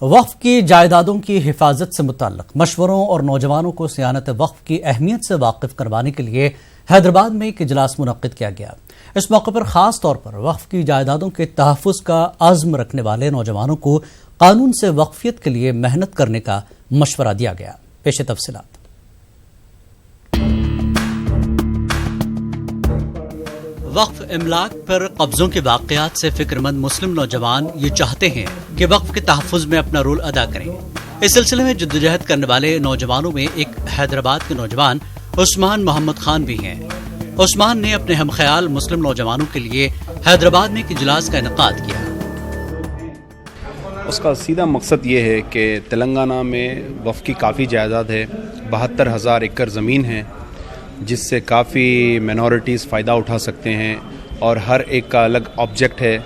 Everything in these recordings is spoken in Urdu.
وقف کی جائیدادوں کی حفاظت سے متعلق مشوروں اور نوجوانوں کو صیانت وقف کی اہمیت سے واقف کروانے کے لیے حیدرآباد میں ایک اجلاس منعقد کیا گیا۔ اس موقع پر خاص طور پر وقف کی جائیدادوں کے تحفظ کا عزم رکھنے والے نوجوانوں کو قانون سے وقفیت کے لیے محنت کرنے کا مشورہ دیا گیا۔ پیش تفصیلات۔ وقف املاک پر قبضوں کے واقعات سے فکر مند مسلم نوجوان یہ چاہتے ہیں کہ وقف کے تحفظ میں اپنا رول ادا کریں۔ اس سلسلے میں جدوجہد کرنے والے نوجوانوں میں ایک حیدرآباد کے نوجوان عثمان محمد خان بھی ہیں۔ عثمان نے اپنے ہم خیال مسلم نوجوانوں کے لیے حیدرآباد میں ایک اجلاس کا انعقاد کیا۔ اس کا سیدھا مقصد یہ ہے کہ تلنگانہ میں وقف کی کافی جائیداد ہے، 72,000 ایکڑ زمین ہے، جس سے کافی مینورٹیز فائدہ اٹھا سکتے ہیں، اور ہر ایک کا الگ آبجیکٹ ہے،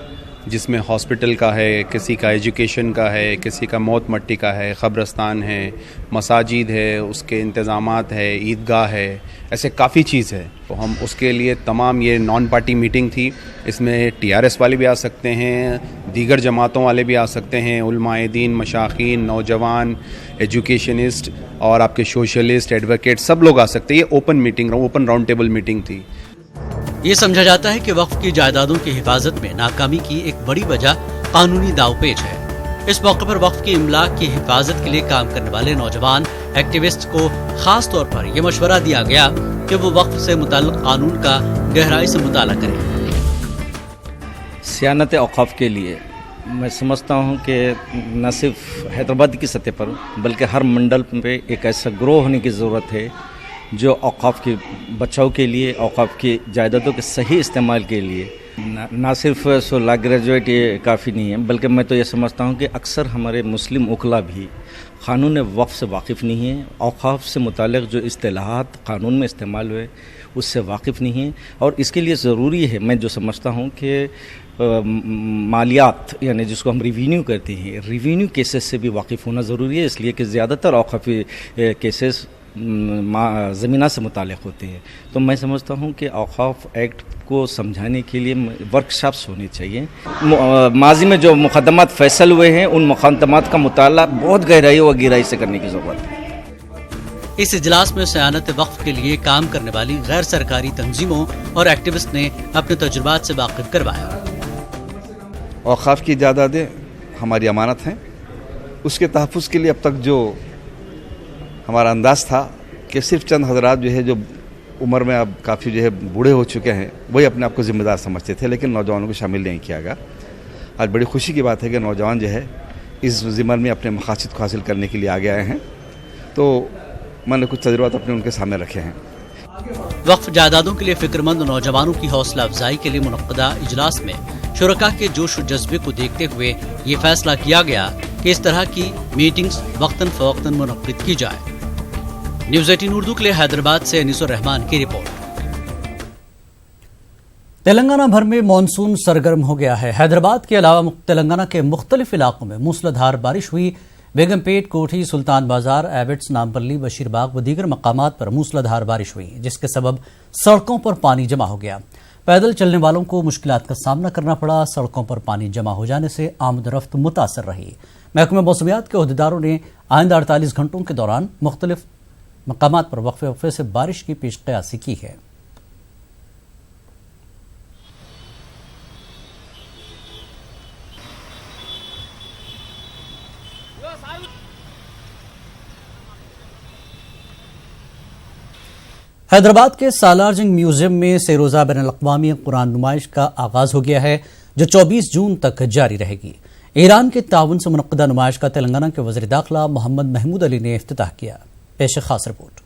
جس میں ہاسپٹل کا ہے، کسی کا ایجوکیشن کا ہے، کسی کا موت مٹی کا ہے، قبرستان ہے، مساجد ہے، اس کے انتظامات ہے، عیدگاہ ہے، ایسے کافی چیز ہے۔ تو ہم اس کے لیے تمام یہ نان پارٹی میٹنگ تھی، اس میں TRS والے بھی آ سکتے ہیں، دیگر جماعتوں والے بھی آ سکتے ہیں، علماء دین، مشائخین، نوجوان، ایجوکیشنسٹ اور آپ کے سوشلسٹ، ایڈوکیٹ، سب لوگ آ سکتے ہیں۔ یہ اوپن راؤنڈ ٹیبل میٹنگ تھی۔ یہ سمجھا جاتا ہے کہ وقف کی جائیدادوں کی حفاظت میں ناکامی کی ایک بڑی وجہ قانونی داؤ پیچ ہے۔ اس موقع پر وقف کی املاک کی حفاظت کے لیے کام کرنے والے نوجوان ایکٹیوسٹ کو خاص طور پر یہ مشورہ دیا گیا کہ وہ وقف سے متعلق قانون کا گہرائی سے مطالعہ کریں۔ صیانت اوقاف کے لیے میں سمجھتا ہوں کہ نہ صرف حیدرآباد کی سطح پر بلکہ ہر منڈل پہ ایک ایسا گروہ ہونے کی ضرورت ہے جو اوقاف کے بچاؤ کے لیے، اوقاف کی جائیدادوں کے صحیح استعمال کے لیے نہ صرف لا گریجویٹ یہ کافی نہیں ہے، بلکہ میں تو یہ سمجھتا ہوں کہ اکثر ہمارے مسلم وکلاء بھی قانون وقف سے واقف نہیں ہیں، اوقاف سے متعلق جو اصطلاحات قانون میں استعمال ہوئے اس سے واقف نہیں ہیں، اور اس کے لیے ضروری ہے، میں جو سمجھتا ہوں کہ مالیات یعنی جس کو ہم ریونیو کہتے ہیں، ریونیو کیسز سے بھی واقف ہونا ضروری ہے، اس لیے کہ زیادہ تر اوقافی کیسز زمینہ سے متعلق ہوتے ہیں۔ تو میں سمجھتا ہوں کہ اوقاف ایکٹ کو سمجھانے کے لیے ورکشاپس ہونی چاہیے۔ ماضی میں جو مقدمات فیصل ہوئے ہیں ان مقدمات کا مطالعہ بہت گہرائی و گہرائی سے کرنے کی ضرورت ہے۔ اس اجلاس میں صیانت وقف کے لیے کام کرنے والی غیر سرکاری تنظیموں اور ایکٹیوسٹ نے اپنے تجربات سے واقف کروایا۔ اوقاف کی جائیدادیں ہماری امانت ہیں، اس کے تحفظ کے لیے اب تک جو ہمارا انداز تھا کہ صرف چند حضرات جو ہے جو عمر میں اب کافی جو ہے بوڑھے ہو چکے ہیں وہی اپنے آپ کو ذمہ دار سمجھتے تھے، لیکن نوجوانوں کو شامل نہیں کیا گیا۔ آج بڑی خوشی کی بات ہے کہ نوجوان جو ہے اس ضمن میں اپنے مقاصد کو حاصل کرنے کے لیے آگے آئے ہیں، تو میں نے کچھ تجربات اپنے ان کے سامنے رکھے ہیں۔ وقف جائیدادوں کے لیے فکر مند نوجوانوں کی حوصلہ افزائی کے لیے منعقدہ اجلاس میں شرکاء کے جوش و جذبے کو دیکھتے ہوئے یہ فیصلہ کیا گیا کہ اس طرح کی میٹنگز وقتاً فوقتاً منعقد کی جائے۔ نیوز 18 اردو کے لیے حیدرآباد سے انیس الرحمان کی رپورٹ۔ تلنگانہ بھر میں مانسون سرگرم ہو گیا ہے۔ حیدرآباد کے علاوہ تلنگانہ کے مختلف علاقوں میں موسلا دھار بارش ہوئی۔ بیگم پیٹ، کوٹھی، سلطان بازار، ایبٹس، نامپلی، بشیر باغ و دیگر مقامات پر موسلا دھار بارش ہوئی، جس کے سبب سڑکوں پر پانی جمع ہو گیا۔ پیدل چلنے والوں کو مشکلات کا سامنا کرنا پڑا۔ سڑکوں پر پانی جمع ہو جانے سے آمد و رفت متاثر رہی۔ محکمہ موسمیات کے عہدیداروں نے آئندہ 48 گھنٹوں کے دوران مختلف مقامات پر وقفے وقفے سے بارش کی پیش قیاسی کی ہے۔ حیدرآباد کے سالار جنگ میوزیم میں سے روزہ بین الاقوامی قرآن نمائش کا آغاز ہو گیا ہے، جو 24 جون تک جاری رہے گی۔ ایران کے تعاون سے منعقدہ نمائش کا تلنگانہ کے وزیر داخلہ محمد محمود علی نے افتتاح کیا۔ پیش خاص رپورٹ۔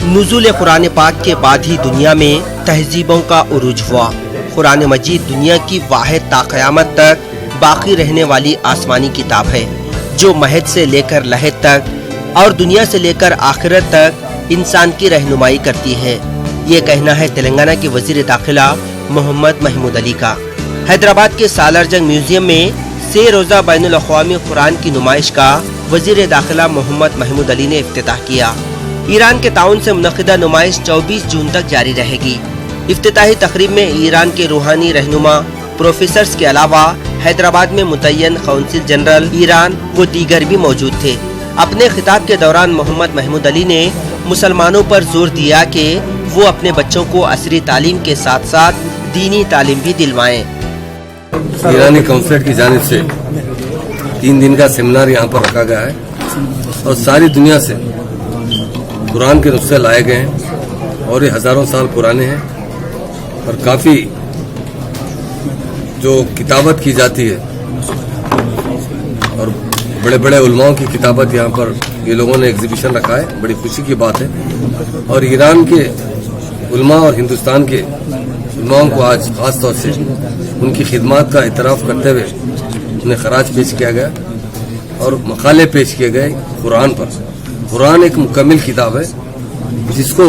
نزول قرآن پاک کے بعد ہی دنیا میں تہذیبوں کا عروج ہوا۔ قرآن مجید دنیا کی واحد تا قیامت تک باقی رہنے والی آسمانی کتاب ہے، جو مہد سے لے کر لحد تک اور دنیا سے لے کر آخرت تک انسان کی رہنمائی کرتی ہے۔ یہ کہنا ہے تلنگانہ کے وزیر داخلہ محمد محمود علی کا۔ حیدرآباد کے سالار جنگ میوزیم میں سے روزہ بین الاقوامی قرآن کی نمائش کا وزیر داخلہ محمد محمود علی نے افتتاح کیا۔ ایران کے تعاون سے منعقدہ نمائش 24 جون تک جاری رہے گی۔ افتتاحی تقریب میں ایران کے روحانی رہنما پروفیسرز کے علاوہ حیدرآباد میں متعین قونصل جنرل ایران و دیگر بھی موجود تھے۔ اپنے خطاب کے دوران محمد محمود علی نے مسلمانوں پر زور دیا کہ وہ اپنے بچوں کو عصری تعلیم کے ساتھ ساتھ دینی تعلیم بھی دلوائیں۔ ایرانی کونسلیٹ کی جانب سے 3 دن کا سیمینار یہاں پر رکھا گیا ہے اور ساری دنیا سے قرآن کے نسخے لائے گئے ہیں اور یہ ہزاروں سال پرانے ہیں اور کافی جو کتابت کی جاتی ہے اور بڑے بڑے علماؤں کی کتابت یہاں پر یہ لوگوں نے ایگزیبیشن رکھا ہے، بڑی خوشی کی بات ہے۔ اور ایران کے علماء اور ہندوستان کے علماؤں کو آج خاص طور سے ان کی خدمات کا اعتراف کرتے ہوئے انہیں خراج پیش کیا گیا اور مقالے پیش کیے گئے قرآن پر۔ قرآن ایک مکمل کتاب ہے جس کو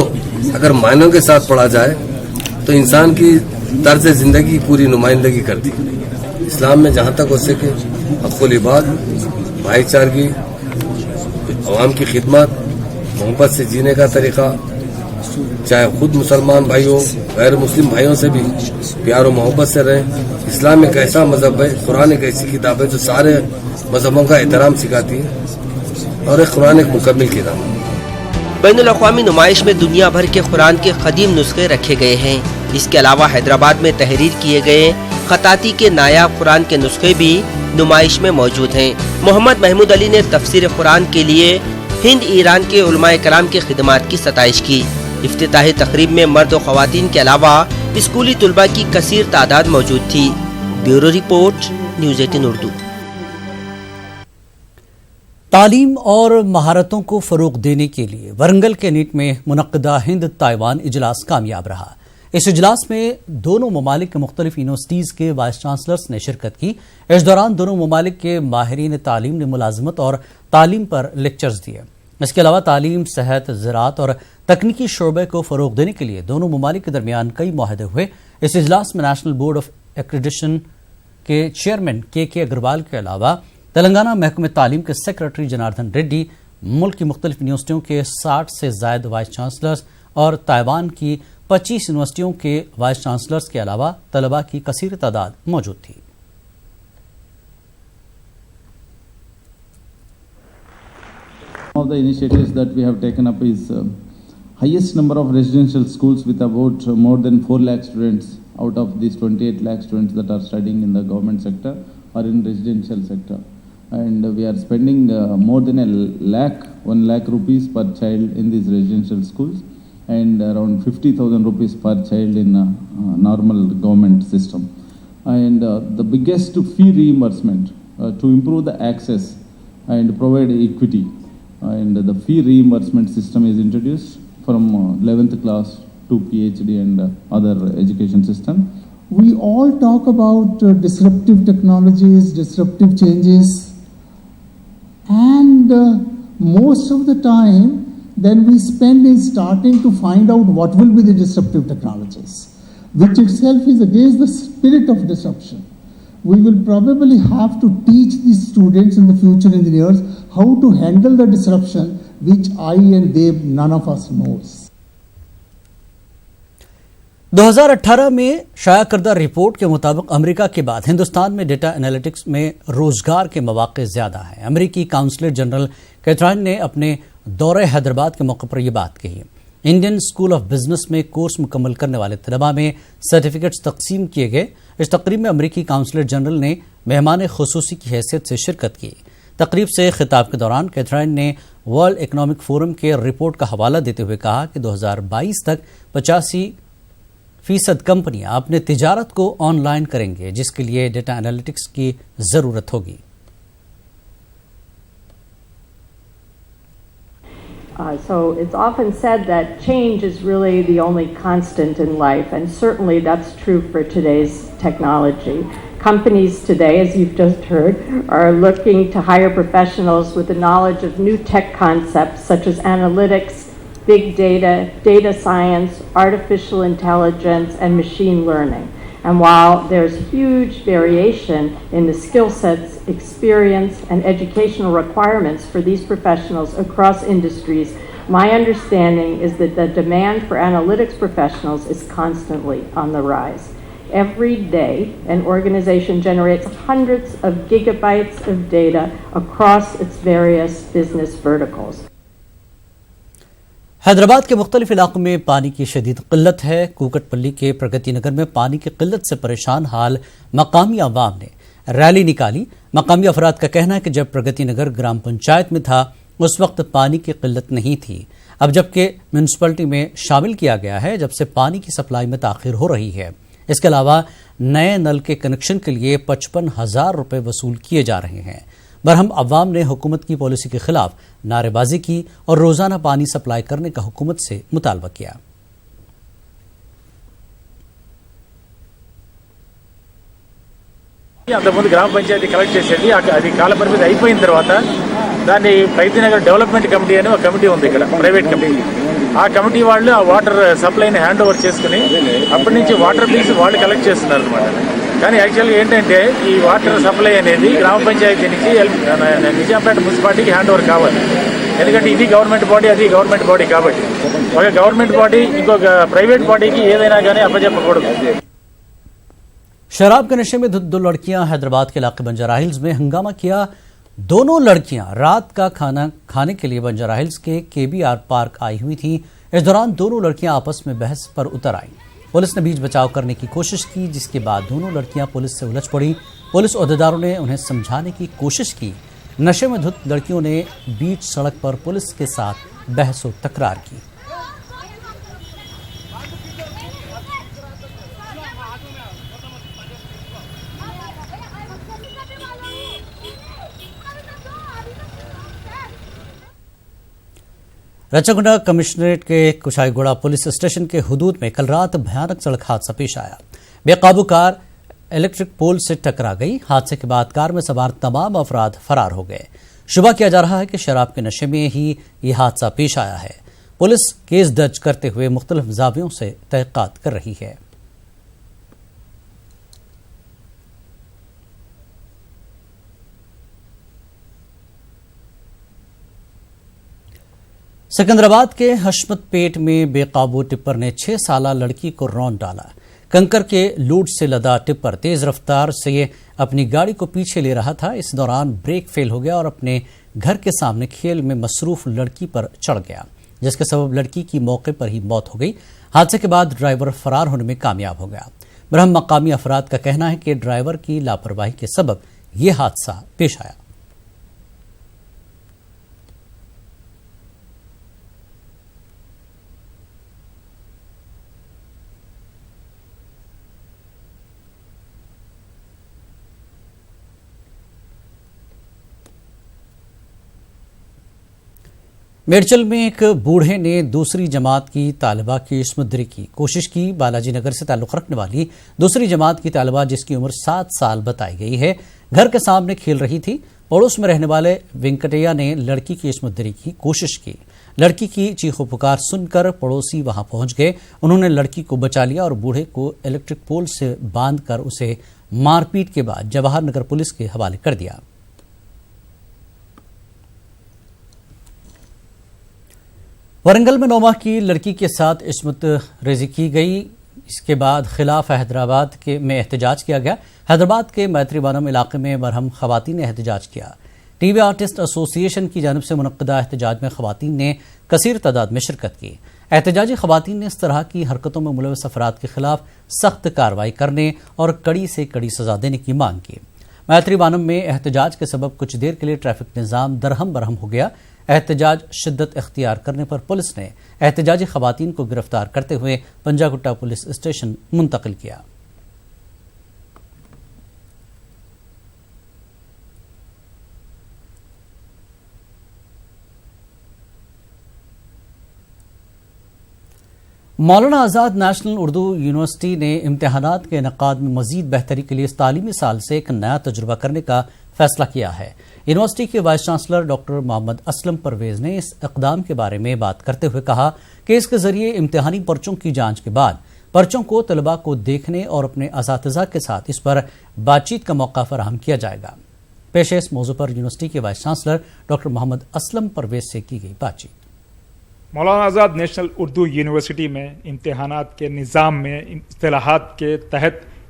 اگر معنوں کے ساتھ پڑھا جائے تو انسان کی طرز زندگی پوری نمائندگی کرتی ہے۔ اسلام میں جہاں تک ہو سکے حق و لباد، بھائی چارگی، عوام کی خدمت، محبت سے جینے کا طریقہ، چاہے خود مسلمان بھائی ہو غیر مسلم بھائیوں سے بھی پیار و محبت سے رہیں۔ اسلام ایک ایسا مذہب ہے، قرآن ایک ایسی کتاب ہے جو سارے مذہبوں کا احترام سکھاتی ہے اور ایک قرآن ایک مکمل کتاب ہے۔ بین الاقوامی نمائش میں دنیا بھر کے قرآن کے قدیم نسخے رکھے گئے ہیں۔ اس کے علاوہ حیدرآباد میں تحریر کیے گئے خطاطی کے نایاب قرآن کے نسخے بھی نمائش میں موجود ہیں۔ محمد محمود علی نے تفسیر قرآن کے لیے ہند ایران کے علماء کرام کی خدمات کی ستائش کی۔ افتتاحی تقریب میں مرد و خواتین کے علاوہ اسکولی طلباء کی کثیر تعداد موجود تھی۔ Bureau report, news 18 Urdu. تعلیم اور مہارتوں کو فروغ دینے کے لیے ورنگل کے نیٹ میں منعقدہ ہند تائیوان اجلاس کامیاب رہا۔ اس اجلاس میں دونوں ممالک کے مختلف یونیورسٹیز کے وائس چانسلرز نے شرکت کی۔ اس دوران دونوں ممالک کے ماہرین تعلیم نے ملازمت اور تعلیم پر لیکچرز دیے۔ اس کے علاوہ تعلیم، صحت، زراعت اور تکنیکی شعبے کو فروغ دینے کے لیے دونوں ممالک کے درمیان کئی معاہدے ہوئے۔ اس اجلاس میں نیشنل بورڈ آف ایکریڈیشن کے چیئرمین کے اگروال کے علاوہ تلنگانہ محکمہ تعلیم کے سیکرٹری جناردن ریڈی، ملک کی مختلف یونیورسٹیوں کے 60 سے زائد وائس چانسلرز اور تائیوان کی 25 یونیورسٹیوں کے وائس چانسلرز کے علاوہ طلباء کی کثیر تعداد موجود تھی۔ One of the initiatives that we have taken up is highest number of residential schools with about more than 4 lakh students out of these 28 lakh students that are studying in the government sector or in residential sector. And we are spending more than 1 lakh rupees per child in these residential schools and around 50,000 rupees per child in normal government system. And the biggest fee reimbursement to improve the access and provide equity. And the fee reimbursement system is introduced from 11th class to PhD and other education system. We all talk about disruptive technologies, disruptive changes, and most of the time then we spend in starting to find out what will be the disruptive technologies, which itself is against the spirit of disruption. We will probably have to teach the students in the future engineers how to handle the disruption which I and they, none of us knows. 2018 میں شائع کردہ رپورٹ کے مطابق امریکہ کے بعد ہندوستان میں ڈیٹا انالیٹکس میں روزگار کے مواقع زیادہ ہیں۔ امریکی کونسلر جنرل کیتھرائن نے اپنے دورہ حیدرآباد کے موقع پر یہ بات کہی۔ انڈین اسکول آف بزنس میں کورس مکمل کرنے والے طلباء میں سرٹیفکیٹس تقسیم کیے گئے۔ اس تقریب میں امریکی کونسلر جنرل نے مہمان خصوصی کی حیثیت سے شرکت کی۔ تقریب سے خطاب کے دوران کیتھرائن نے ورلڈ اکنامک فورم کے رپورٹ کا حوالہ دیتے ہوئے کہا کہ 2022 تک 85% کمپنیاں اپنے تجارت کو آن لائن کریں گے، جس کے لیے ڈیٹا انالیٹکس کی ضرورت ہوگی۔ So it's often said that change is really the only constant in life, and certainly that's true for today's technology. Companies today, as you've just heard, are looking to hire professionals with the knowledge of new tech concepts such as analytics, big data, data science, artificial intelligence, and machine learning. And while there's huge variation in the skill sets, experience, and educational requirements for these professionals across industries, my understanding is that the demand for analytics professionals is constantly on the rise. Every day, an organization generates hundreds of gigabytes of data across its various business verticals. Hyderabad کے مختلف علاقوں میں پانی کی شدید قلت ہے. کوکٹ پلی کے پرگتی نگر میں پانی کی قلت سے پریشان حال مقامی عوام نے ریلی نکالی. مقامی افراد کا کہنا ہے کہ جب پرگتی نگر گرام پنچایت میں تھا اس وقت پانی کی قلت نہیں تھی. اب جبکہ میونسپلٹی میں شامل کیا گیا ہے جب سے پانی کی سپلائی میں تاخیر ہو رہی ہے. اس کے علاوہ نئے نل کے کنیکشن کے لیے 55,000 روپے وصول کیے جا رہے ہیں. برہم عوام نے حکومت کی پالیسی کے خلاف نعرے بازی کی اور روزانہ پانی سپلائی کرنے کا حکومت سے مطالبہ کیا. అంతకుముందు గ్రామ పంచాయతీ కలెక్ట్ చేసేది అది కాల పరిమితి అయిపోయిన తర్వాత దాన్ని ప్రగతినగర్ డెవలప్మెంట్ కమిటీ అని ఒక కమిటీ ఉంది ఇక్కడ ప్రైవేట్ కమిటీ. ఆ కమిటీ వాళ్ళు ఆ వాటర్ సప్లైని హ్యాండ్ ఓవర్ చేసుకుని అప్పటి నుంచి వాటర్ బిల్స్ వాళ్ళు కలెక్ట్ చేస్తున్నారు అనమాట. కానీ యాక్చువల్గా ఏంటంటే ఈ వాటర్ సప్లై అనేది గ్రామ పంచాయతీ నుంచి నిజాంపేట మున్సిపాలిటీకి హ్యాండ్ ఓవర్ కావాలి. ఎందుకంటే ఇది గవర్నమెంట్ బాడీ అది గవర్నమెంట్ బాడీ కాబట్టి ఒక గవర్నమెంట్ బాడీ ఇంకొక ప్రైవేట్ బాడీకి ఏదైనా కానీ అప్పచెప్పకూడదు. شراب کے نشے میں دو لڑکیاں حیدرآباد کے علاقے بنجارہ ہلز میں ہنگامہ کیا. دونوں لڑکیاں رات کا کھانا کھانے کے لیے بنجارہ ہلز کے KBR پارک آئی ہوئی تھیں. اس دوران دونوں لڑکیاں آپس میں بحث پر اتر آئیں. پولیس نے بیچ بچاؤ کرنے کی کوشش کی جس کے بعد دونوں لڑکیاں پولیس سے الجھ پڑیں. پولیس عہدیداروں نے انہیں سمجھانے کی کوشش کی. نشے میں دھت لڑکیوں نے بیچ سڑک پر پولیس کے ساتھ بحث و تکرار کی. رچگنڈا کمشنریٹ کے کشائی گوڑا پولیس اسٹیشن کے حدود میں کل رات بھیانک سڑک حادثہ پیش آیا. بے قابو کار الیکٹرک پول سے ٹکرا گئی. حادثے کے بعد کار میں سوار تمام افراد فرار ہو گئے. شبہ کیا جا رہا ہے کہ شراب کے نشے میں ہی یہ حادثہ پیش آیا ہے. پولیس کیس درج کرتے ہوئے مختلف زاویوں سے تحقیقات کر رہی ہے. سکندرآباد کے حشمت پیٹ میں بے قابو ٹپر نے 6 سالہ لڑکی کو رون ڈالا. کنکر کے لوڈ سے لدا ٹپر تیز رفتار سے اپنی گاڑی کو پیچھے لے رہا تھا. اس دوران بریک فیل ہو گیا اور اپنے گھر کے سامنے کھیل میں مصروف لڑکی پر چڑھ گیا جس کے سبب لڑکی کی موقع پر ہی موت ہو گئی. حادثے کے بعد ڈرائیور فرار ہونے میں کامیاب ہو گیا. برہم مقامی افراد کا کہنا ہے کہ ڈرائیور کی لاپرواہی کے سبب یہ حادثہ پیش آیا. میڈچل میں ایک بوڑھے نے دوسری جماعت کی طالبہ کی عصمت دری کی کوشش کی. بالاجی نگر سے تعلق رکھنے والی دوسری جماعت کی طالبہ جس کی عمر 7 سال بتائی گئی ہے گھر کے سامنے کھیل رہی تھی. پڑوس میں رہنے والے وینکٹیا نے لڑکی کی عصمت دری کی کوشش کی. لڑکی کی چیخ و پکار سن کر پڑوسی وہاں پہنچ گئے. انہوں نے لڑکی کو بچا لیا اور بوڑھے کو الیکٹرک پول سے باندھ کر اسے مار پیٹ کے بعد جواہر نگر پولیس کے حوالے کر دیا. ورنگل میں 9 ماہ کی لڑکی کے ساتھ عصمت ریزی کی گئی. اس کے بعد خلاف حیدرآباد میں احتجاج کیا گیا. حیدرآباد کے میتری وانم علاقے میں برہم خواتین نے احتجاج کیا. ٹی وی آرٹسٹ ایسوسی ایشن کی جانب سے منعقدہ احتجاج میں خواتین نے کثیر تعداد میں شرکت کی. احتجاجی خواتین نے اس طرح کی حرکتوں میں ملوث افراد کے خلاف سخت کارروائی کرنے اور کڑی سے کڑی سزا دینے کی مانگ کی. میتری وانم میں احتجاج کے سبب کچھ دیر کے لیے ٹریفک نظام درہم برہم ہو گیا. احتجاج شدت اختیار کرنے پر پولیس نے احتجاجی خواتین کو گرفتار کرتے ہوئے پنجاگٹا پولیس اسٹیشن منتقل کیا. مولانا آزاد نیشنل اردو یونیورسٹی نے امتحانات کے انعقاد میں مزید بہتری کے لیے اس تعلیمی سال سے ایک نیا تجربہ کرنے کا فیصلہ کیا ہے. یونیورسٹی کے وائس چانسلر ڈاکٹر محمد اسلم پرویز نے اس اقدام کے بارے میں بات کرتے ہوئے کہا کہ اس کے ذریعے امتحانی پرچوں کی جانچ کے بعد پرچوں کو طلباء کو دیکھنے اور اپنے اساتذہ کے ساتھ اس پر بات چیت کا موقع فراہم کیا جائے گا. پیش ہے اس موضوع پر یونیورسٹی کے وائس چانسلر ڈاکٹر محمد اسلم پرویز سے کی گئی بات چیت. مولانا آزاد نیشنل اردو یونیورسٹی میں امتحانات کے نظام میں اصطلاحات کے تحت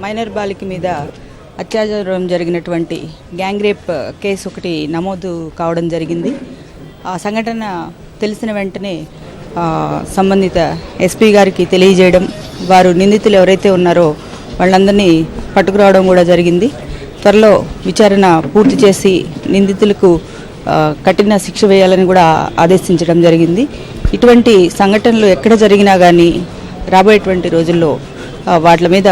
మైనర్ బాలిక మీద అత్యాచారం జరిగినటువంటి గ్యాంగ్ రేప్ కేసు ఒకటి నమోదు కావడం జరిగింది. ఆ సంఘటన తెలిసిన వెంటనే సంబంధిత ఎస్పీ గారికి తెలియజేయడం, వారు నిందితులు ఎవరైతే ఉన్నారో వాళ్ళందరినీ పట్టుకురావడం కూడా జరిగింది. త్వరలో విచారణ పూర్తి చేసి నిందితులకు కఠిన శిక్ష వేయాలని కూడా ఆదేశించడం జరిగింది. ఇటువంటి సంఘటనలు ఎక్కడ జరిగినా కానీ రాబోయేటువంటి రోజుల్లో వాటి మీద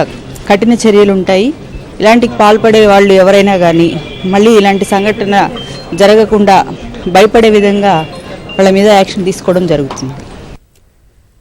కఠిన చర్యలు ఉంటాయి. ఇలాంటికి పాల్పడే వాళ్ళు ఎవరైనా కానీ మళ్ళీ ఇలాంటి సంఘటన జరగకుండా భయపడే విధంగా వాళ్ళ మీద యాక్షన్ తీసుకోవడం జరుగుతుంది.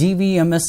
GVMS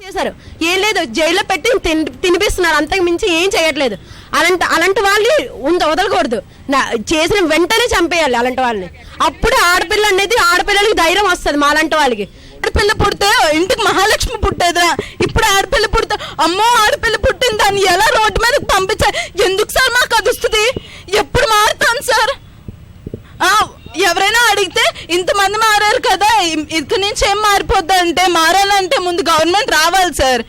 చేశారు ఏం లేదు జైల్లో పెట్టి తినిపిస్తున్నారు అంతకు మించి ఏం చేయట్లేదు అలాంటి వాళ్ళని వదలకూడదు చేసిన వెంటనే చంపేయాలి అలాంటి వాళ్ళని అప్పుడు ఆడపిల్ల అనేది ఆడపిల్లలకి ధైర్యం వస్తుంది మాలాంటి వాళ్ళకి ఆడపిల్ల పుడితే ఇంటికి మహాలక్ష్మి పుట్టేదిరా ఇప్పుడు ఆడపిల్ల పుడితే అమ్మో ఆడపిల్ల పుట్టింది దాన్ని ఎలా రోడ్డు మీదకి పంపించాలి ఎందుకు సార్ మాకు అది వస్తుంది ఎప్పుడు మారుతాను సార్ ఎవరైనా అడిగితే ఇంతమంది మారారు కదా ఇక్కడి నుంచి ఏం మారిపోద్ది అంటే మారాలంటే ముందు గవర్నమెంట్ రావాలి సార్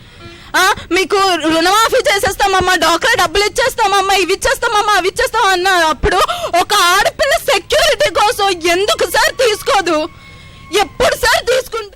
మీకు రుణమాఫీ చేసేస్తామమ్మా డాక్టర్ డబ్బులు ఇచ్చేస్తామమ్మా ఇవి ఇచ్చేస్తామమ్మా అవి ఇచ్చేస్తాం అన్న అప్పుడు ఒక ఆడపిల్ల సెక్యూరిటీ కోసం ఎందుకు సార్ తీసుకోదు ఎప్పుడు సార్ తీసుకుంటే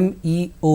MEO